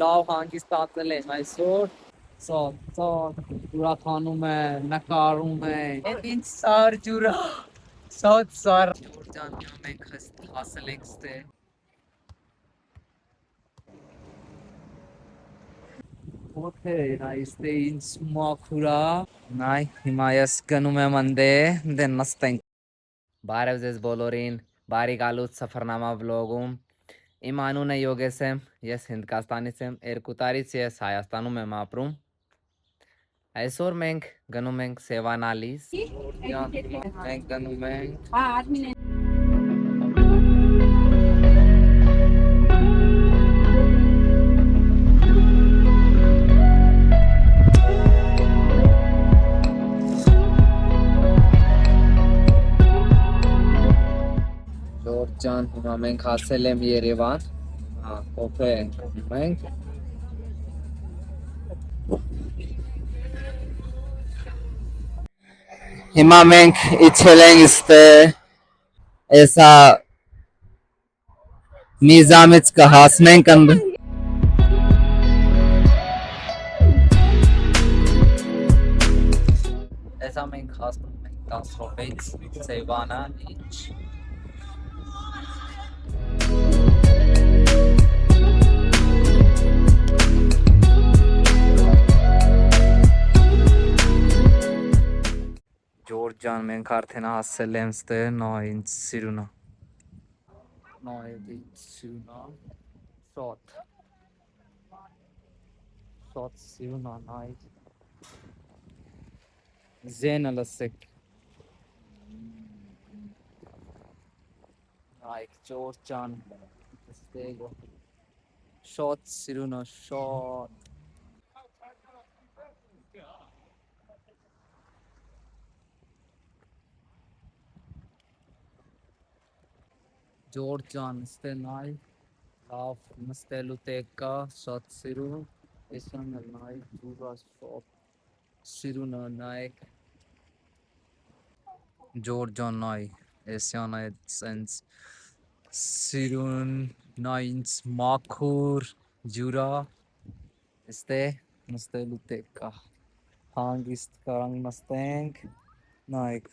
լավ հանգստացել են այսօր։ Սոտ, ուրախանում է, նկարում է։ Էդ ինչ սար ջուրա։ Սոտ սար։ Ջորջան, մենք հասել ենք ստե։ Okay, nice day in Smakura. Նայ, հիմա ես գնում եմ անդե, դե նստենք։ Բարև ձեզ բոլորին, բարի գալուց սֆրնամա վլոգում։ Իմ անունը Յոգես եմ, ես Հնդկաստանից եմ, 2 տարից ես Հայաստանում եմ ապրում։ Այսօր մենք գնում ենք Սևանալիս։ Մենք գնում ենք Ջորջան, հիմա մենք հասել եմ Երևան։ Կոֆե ենք։ Հիմա մենք իջել ենք ստե, էսա միզամից կհասնենք ընդ։ Էսա մենք հասնում ենք 10 րոպեից Սևանա ինչ։ Ջորջան, մենք արդեն հասել ենք ստե, նո ինձ սիրունա։ Նո ինձ սիրունա։ Շոտ սիրունա նայ։ Զենը լսեք։ Նայք Ջորջան, ստեգո։ Շոտ սիրունա, շոտ։ Ջորջան, ստե նայ, լավ նստելու տեղ կա, շատ սիրուն, էսան էլ նայ, ջուրա շատ սիրունը նայք։ Ջորջան նայ, էսան է սենց սիրուն, նայ ինձ մաքուր, ջուրա, ստե նստելու տեղ կա, հանգիստ կարանք նստենք, նայք,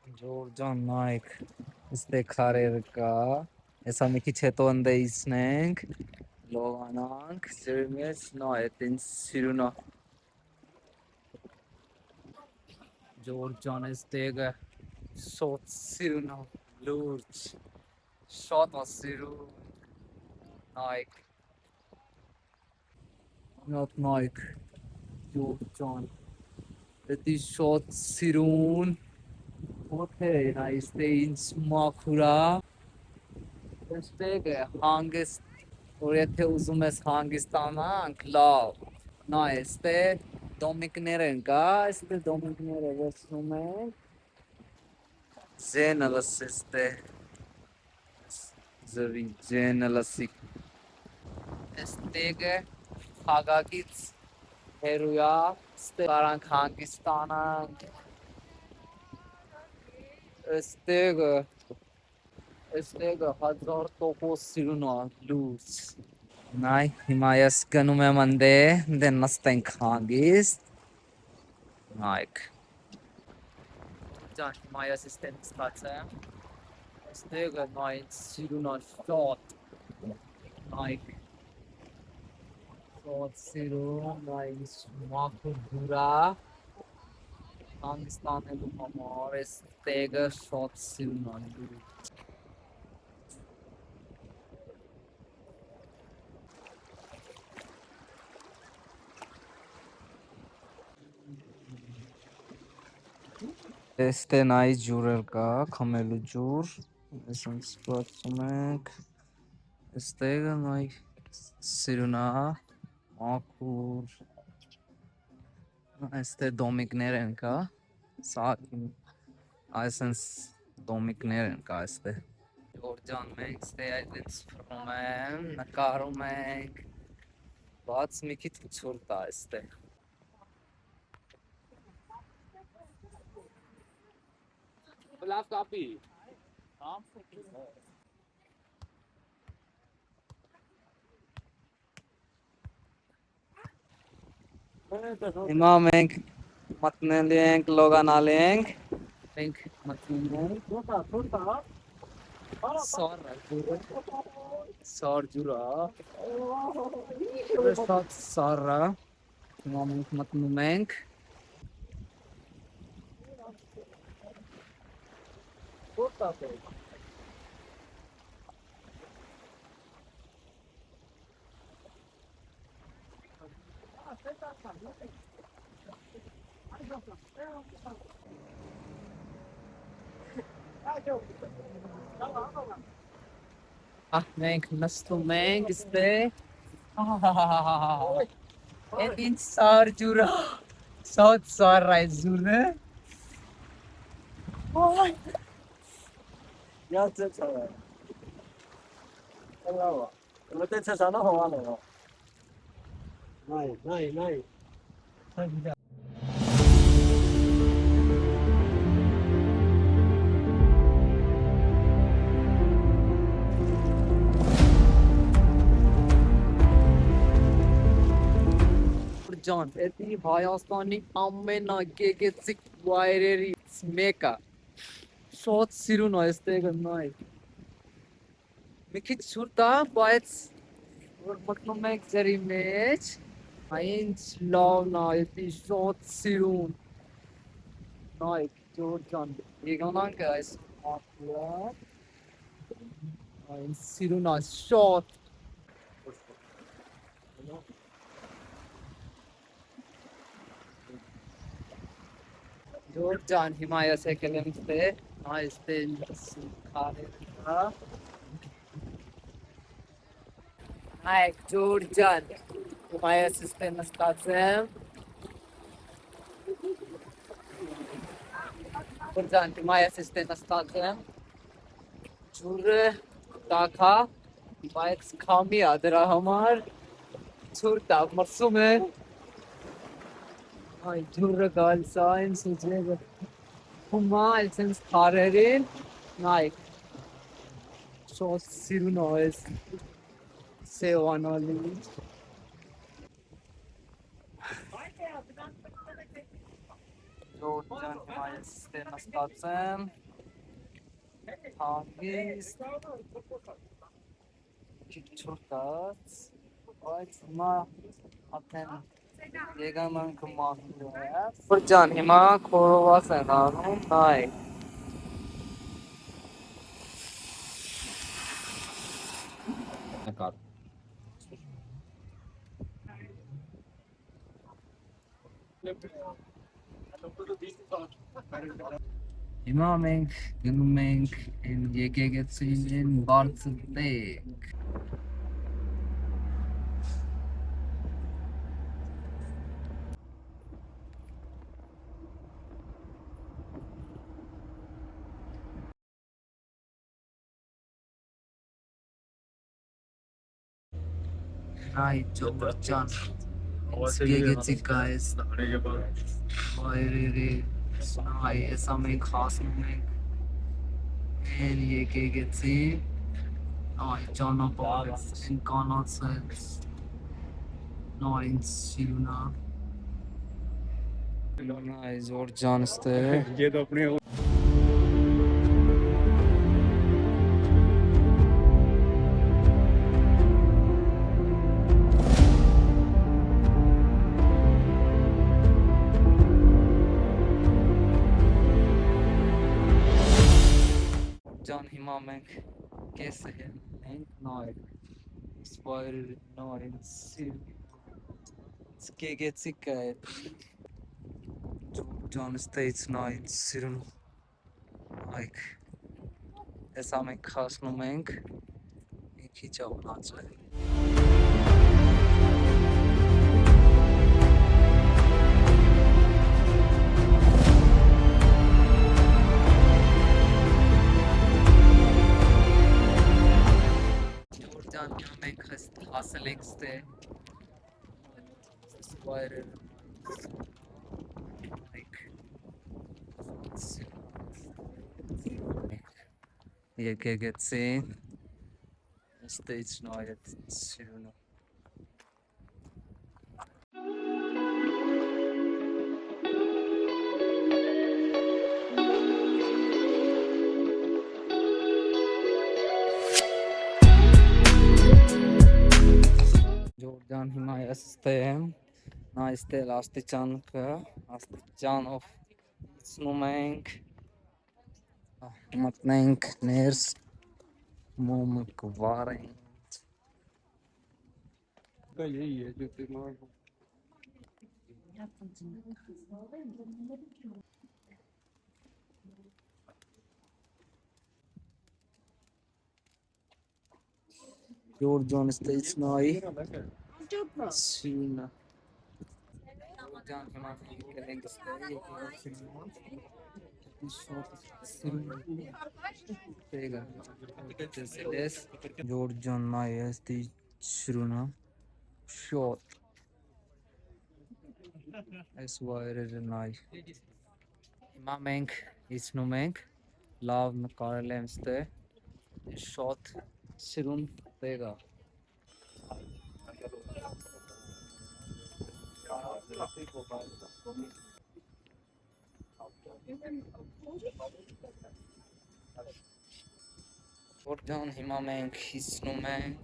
Ջորջան նայք, ստե քարերը կա, Էսա մի քիչ հետո ընդ իսնենք, լողանանք, սիրումից, նո էդ ինձ սիրունա։ Ջորջան էս տեղը շոտ սիրունա, լուրջ, շատ սիրուն, նայք, նոտ նայք, Ջորջան, էդի շատ սիրուն, Okay, nice day in Smakura. Այս տեղը հանգիստ, որ եթե ուզում ես հանգստանանք, լավ։ Նա էստե դոմիկներ են կա, էստե դոմիկները վերցնում ենք։ Ձենը լսես տե։ Զրի ձենը լսի։ Այս տեղը հագակից հերույա, ստե կարանք հանգստանանք։ Այս տեղը 1000% սիրունա, լուրջ։ Նայ, հիմա ես գնում եմ անդե, դե նստենք հանգիստ։ Նայք։ Ջան, հիմա ես ստեն նստած եմ։ Այս տեղը նայ սիրունա շատ։ Նայք։ Շատ սիրուն, նայ մաքուր ջուրա։ Հանգստանելու համար այս տեղը շատ սիրունա, լուրջ։ Էստե նայ ջուրեր կա, քամելու ջուր, այսինքն սպասում ենք, էստեղը նայ սիրունա, մաքուր, այստե դոմիկներ են կա, սա այսինքն դոմիկներ են կա այստե։ Ջորջան, մենք ստե այդպես սփռում եմ, նկարում ենք, բաց մի քիչ ցուրտ է այստե։ Լավ կապի։ Հիմա մենք մտնելի ենք, լոգանալի ենք։ Մենք մտնում ենք։ Սար ջուրը։ Շատ սառը։ Հիմա մենք մտնում ենք։ Մենք նստում ենք ստե։ Այդ ինչ սար ջուրը։ Շատ սառը է ջուրը։ Ջան, էդի Հայաստանի ամենագեղեցիկ վայրերից մեկը։ Շատ սիրուն է այստեղը նայ։ Մի քիչ ցուրտ է, բայց որ մտնում ենք ձերի մեջ, այն լավն է, էդի շատ սիրուն։ Նայ, Ջորջ ջան, եկանանք այս ապլա։ Այն սիրուն է շատ։ Ջորջ ջան, հիմա ես եկել եմ ստե, այստե քարերը։ Այ Ջորջ ջան, հիմա ես ստե նստած եմ։ Ջորջ ջան, հիմա ես ստե նստած եմ։ Ջուրը տակա, բայց քամի է դրա համար ցուրտ է, մրսում է։ Այ ջուրը գալիս է, այն սուջերը խումա, այլ սենց քարերին, նայք, շատ սիրուն է այս սևանալի։ Ջորջ ջան, հիմա ես ստե նստած եմ, հանգիստ, քիչ ցուրտ, բայց հիմա արդեն եկանանք մաքրում։ Ջորջ ջան, հիմա քորոված են անում, նայք։ Հիմա մենք գնում ենք այն եկեղեցին բարձր տեղ։ Այ Ջորջ ջան, եկեղեցիկ է այս վայրերի, այ եսա մենք հասնում ենք այն եկեղեցի, այ ճանապարհ, այն կանացից, այն սիրուն է։ Այ Ջորջ ջան ստե։ Ջան, հիմա մենք կեսը ենք, նայք, սպայրերը, նայք, գեղեցիկ է էդ, Ջորջ ջան ստեից նայք, սիրուն, նայք, եսա մենք հասնում ենք, մի քիչ է մնացել։ Մենք հասել ենք ստե սպայրերը եկեղեցի ստեից նայեք սիրուն Jan Himayas'tayım. Naiste Lastichan of Snowmank. Matnenk Ners Mumkvaren. का यही है जो दिमाग George John States Noi. Sina. Jan Himayas'tayım. George John Myers the Shruna. Short. As wide as a knife. Imamenk is Numenk. Love McCarlemste. Short. Sirun Tega. Jordan Himamenk is Numenk.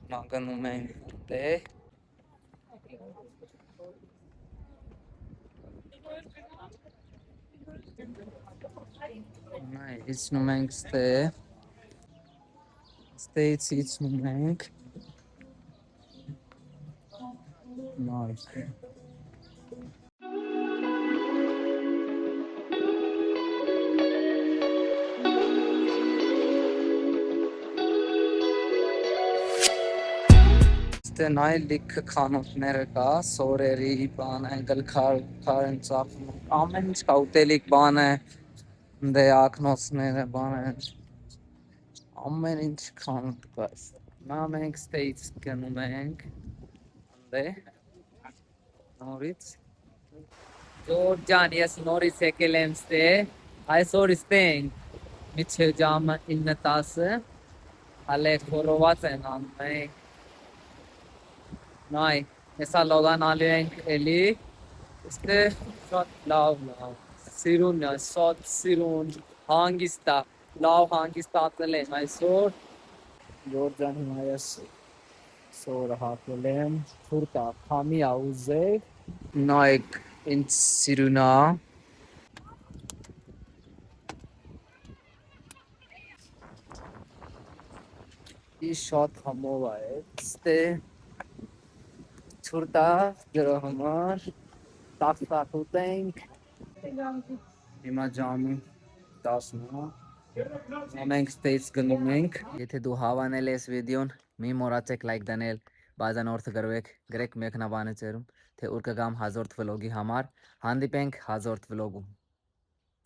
Naganumenk Te. Nice. It's Numenk Ste. States it's Numenk. Nice. Este nai lik khanotnere ka soreri ban ankle kharen saf amen skautelik ban de aknosnere ban amen inch khanot bas Mamenk states Ganumenk de Norwich Georgian yes Norwich ekelemste I saw this thing Mitchell jam innatas ale khorovats nam me Nai, essa loga nale eli este shot love sirun shot sirun hangista love hangista tale my sword Jordan Himayas so raha kolem furta khami auze Nike in siruna this shot hamova este Turta Hamar Takta Tutank Imajami TasmaAmenk States Ganumenk Եթե դու հավանել ես վիդեոն մի մոռացեք լայք դնել բազան օրը գրվեք գրեք մեկնաբանությունում թե ուր կգամ հազորդ վլոգի համար հանդիպենք հազորդ վլոգում